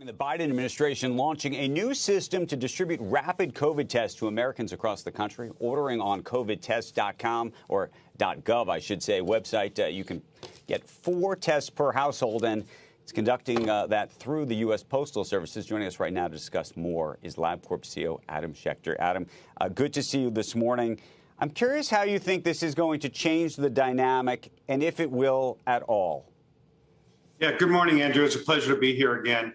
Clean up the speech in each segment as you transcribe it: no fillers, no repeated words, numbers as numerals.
The Biden administration launching a new system to distribute rapid COVID tests to Americans across the country. Ordering on covidtest.com or .gov, I should say, website. You can get 4 tests per household, and it's conducting that through the U.S. Postal Services. Joining us right now to discuss more is LabCorp CEO Adam Schechter. Adam, good to see you this morning. I'm curious how you think this is going to change the dynamic, and if it will at all. Yeah, good morning, Andrew. It's a pleasure to be here again.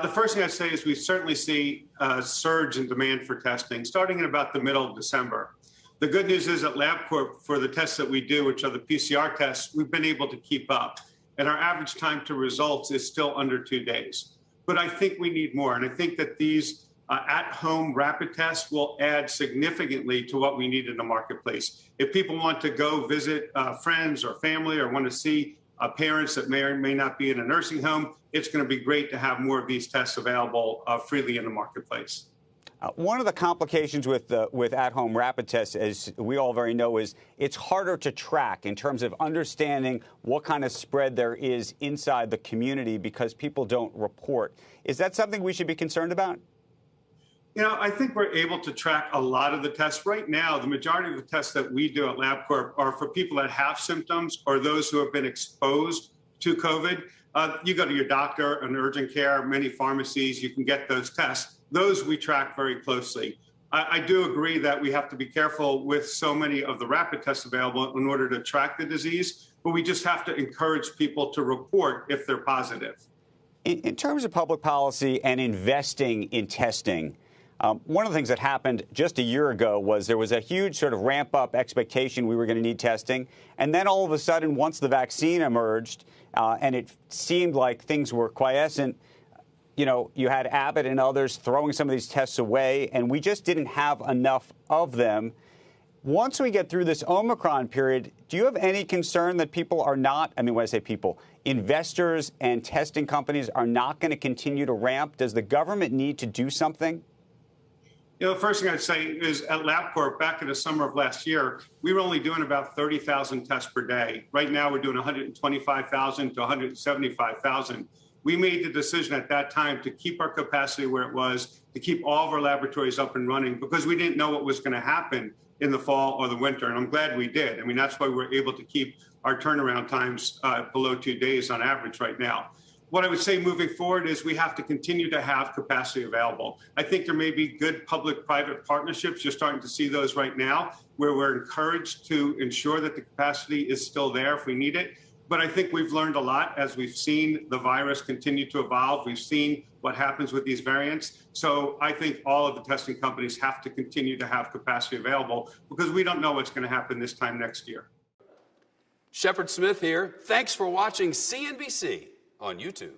The first thing I'd say is we certainly see a surge in demand for testing starting in about the middle of December. The good news is at LabCorp, for the tests that we do, which are the PCR tests, we've been able to keep up. And our average time to results is still under 2 days. But I think we need more. And I think that these at-home rapid tests will add significantly to what we need in the marketplace. If people want to go visit friends or family or want to see parents that may or may not be in a nursing home, it's going to be great to have more of these tests available freely in the marketplace. One of the complications with at-home rapid tests, as we all very know, is it's harder to track in terms of understanding what kind of spread there is inside the community because people don't report. Is that something we should be concerned about? You know, I think we're able to track a lot of the tests. Right now, the majority of the tests that we do at LabCorp are for people that have symptoms or those who have been exposed to COVID. You go to your doctor, an urgent care, many pharmacies, you can get those tests. Those we track very closely. I do agree that we have to be careful with so many of the rapid tests available in order to track the disease, but we just have to encourage people to report if they're positive. In terms of public policy and investing in testing, one of the things that happened just a year ago was there was a huge sort of ramp-up expectation we were going to need testing. And then all of a sudden, once the vaccine emerged and it seemed like things were quiescent, you know, you had Abbott and others throwing some of these tests away, and we just didn't have enough of them. Once we get through this Omicron period, do you have any concern that people are not, I mean, when I say people, investors and testing companies are not going to continue to ramp? Does the government need to do something? You know, the first thing I'd say is at LabCorp, back in the summer of last year, we were only doing about 30,000 tests per day. Right now, we're doing 125,000 to 175,000. We made the decision at that time to keep our capacity where it was, to keep all of our laboratories up and running, because we didn't know what was going to happen in the fall or the winter. And I'm glad we did. I mean, that's why we're able to keep our turnaround times below 2 days on average right now. What I would say moving forward is we have to continue to have capacity available. I think there may be good public-private partnerships. You're starting to see those right now, where we're encouraged to ensure that the capacity is still there if we need it. But I think we've learned a lot as we've seen the virus continue to evolve. We've seen what happens with these variants. So I think all of the testing companies have to continue to have capacity available because we don't know what's going to happen this time next year. Shepard Smith here. Thanks for watching CNBC on YouTube.